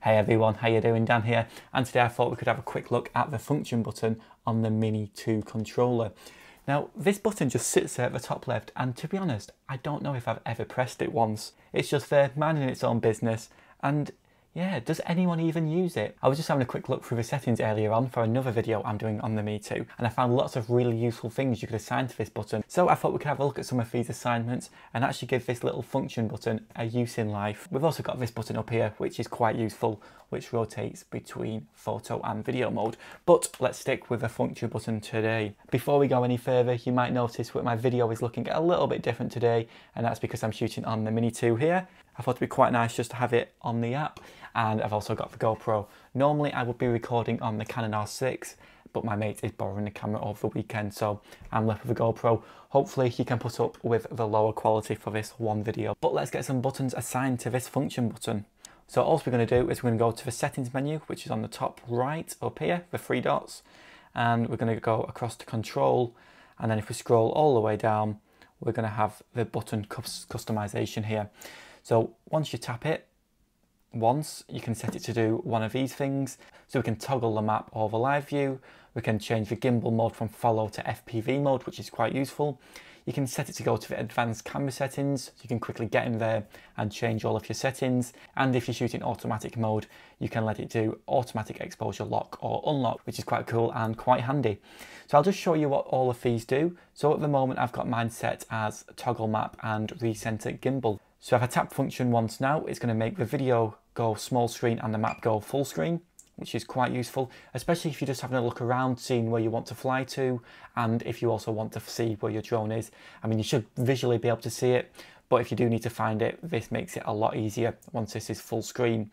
Hey everyone, how you doing? Dan here, and today I thought we could have a quick look at the function button on the Mini 2 controller. Now this button just sits there at the top left, and to be honest, I don't know if I've ever pressed it once. It's just there, minding its own business, and yeah, does anyone even use it? I was just having a quick look through the settings earlier on for another video I'm doing on the Mini 2, and I found lots of really useful things you could assign to this button. So I thought we could have a look at some of these assignments and actually give this little function button a use in life. We've also got this button up here, which is quite useful, which rotates between photo and video mode. But let's stick with the function button today. Before we go any further, you might notice that my video is looking a little bit different today, and that's because I'm shooting on the Mini 2 here. I thought it'd be quite nice just to have it on the app, and I've also got the GoPro. Normally I would be recording on the Canon R6, but my mate is borrowing the camera over the weekend, so I'm left with the GoPro. Hopefully he can put up with the lower quality for this one video. But let's get some buttons assigned to this function button. So all we're going to do is we're going to go to the settings menu, which is on the top right up here, the three dots, and we're going to go across to control, and then if we scroll all the way down, we're going to have the button customization here. So once you tap it once, you can set it to do one of these things. So we can toggle the map over live view, we can change the gimbal mode from follow to FPV mode, which is quite useful. You can set it to go to the advanced camera settings, so you can quickly get in there and change all of your settings. And if you shoot in automatic mode, you can let it do automatic exposure lock or unlock, which is quite cool and quite handy. So I'll just show you what all of these do. So at the moment I've got mine set as toggle map and Recentre Gimbal. So if I tap function once now, it's going to make the video go small screen and the map go full screen, which is quite useful, especially if you're just having a look around, seeing where you want to fly to, and if you also want to see where your drone is. I mean, you should visually be able to see it, but if you do need to find it, this makes it a lot easier once this is full screen.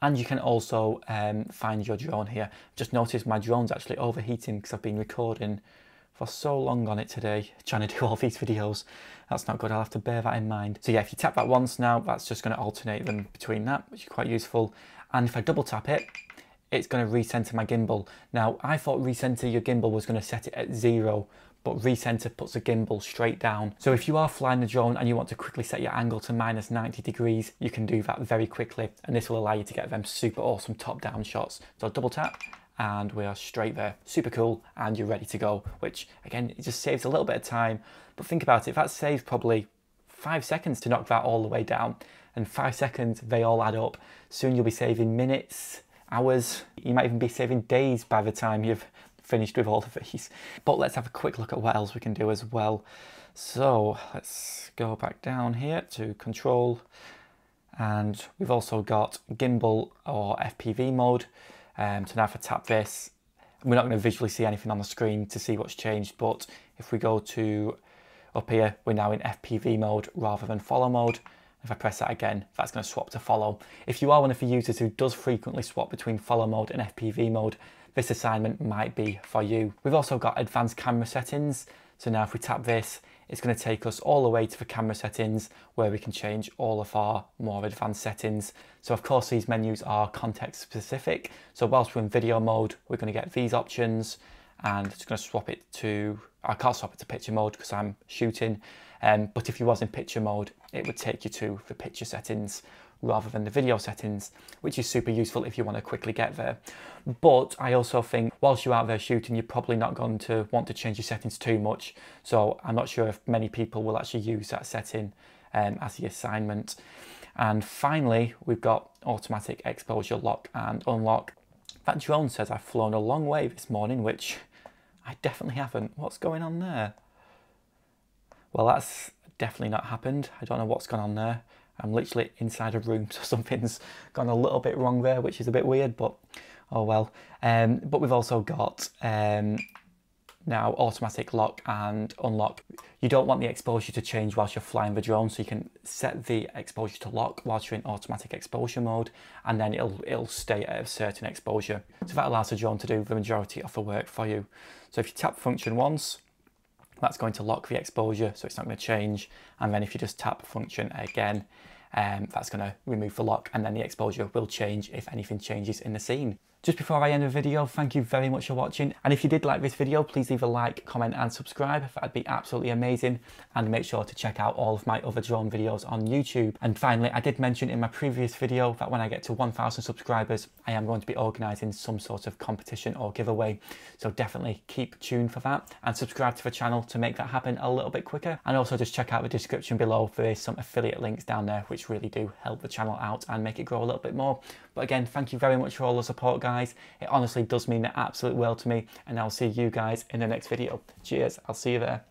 And you can also find your drone here. Just noticed my drone's actually overheating because I've been recording for so long on it today, trying to do all these videos. That's not good, I'll have to bear that in mind. So yeah, if you tap that once now, that's just going to alternate them between that, which is quite useful. And if I double tap it, it's going to recenter my gimbal. Now, I thought recenter your gimbal was going to set it at 0, but Recentre puts the gimbal straight down. So if you are flying the drone and you want to quickly set your angle to -90 degrees, you can do that very quickly, and this will allow you to get them super awesome top-down shots. So double tap, and we are straight there. Super cool, and you're ready to go, which again, it just saves a little bit of time. But think about it, that saves probably 5 seconds to knock that all the way down, and 5 seconds, they all add up. Soon you'll be saving minutes, hours, you might even be saving days by the time you've finished with all of these. But let's have a quick look at what else we can do as well. So let's go back down here to control, and we've also got gimbal or FPV mode. So now if I tap this, we're not going to visually see anything on the screen to see what's changed, but if we go to up here, we're now in FPV mode rather than follow mode. If I press that again, that's going to swap to follow. If you are one of the users who does frequently swap between follow mode and FPV mode, this assignment might be for you. We've also got advanced camera settings. So now if we tap this, it's going to take us all the way to the camera settings where we can change all of our more advanced settings. So of course these menus are context specific. So whilst we're in video mode, we're going to get these options, and it's going to swap it to, I can't swap it to picture mode because I'm shooting. But if you was in picture mode, it would take you to the picture settings rather than the video settings, which is super useful if you want to quickly get there. But I also think whilst you're out there shooting, you're probably not going to want to change your settings too much. So I'm not sure if many people will actually use that setting as the assignment. And finally, we've got automatic exposure lock and unlock. That drone says I've flown a long way this morning, which I definitely haven't. What's going on there? Well, that's definitely not happened. I don't know what's gone on there. I'm literally inside a room, so something's gone a little bit wrong there, which is a bit weird, but oh well. But we've also got now automatic lock and unlock. You don't want the exposure to change whilst you're flying the drone, so you can set the exposure to lock whilst you're in automatic exposure mode, and then it'll stay at a certain exposure. So that allows the drone to do the majority of the work for you. So if you tap function once, that's going to lock the exposure, so it's not going to change. And then if you just tap function again, that's going to remove the lock, and then the exposure will change if anything changes in the scene. Just before I end the video, thank you very much for watching. And if you did like this video, please leave a like, comment and subscribe. That'd be absolutely amazing. And make sure to check out all of my other drone videos on YouTube. And finally, I did mention in my previous video that when I get to 1,000 subscribers, I am going to be organising some sort of competition or giveaway. So definitely keep tuned for that and subscribe to the channel to make that happen a little bit quicker. And also just check out the description below. There is some affiliate links down there which really do help the channel out and make it grow a little bit more. But again, thank you very much for all the support, guys. It honestly does mean the absolute world to me, and I'll see you guys in the next video. Cheers, I'll see you there.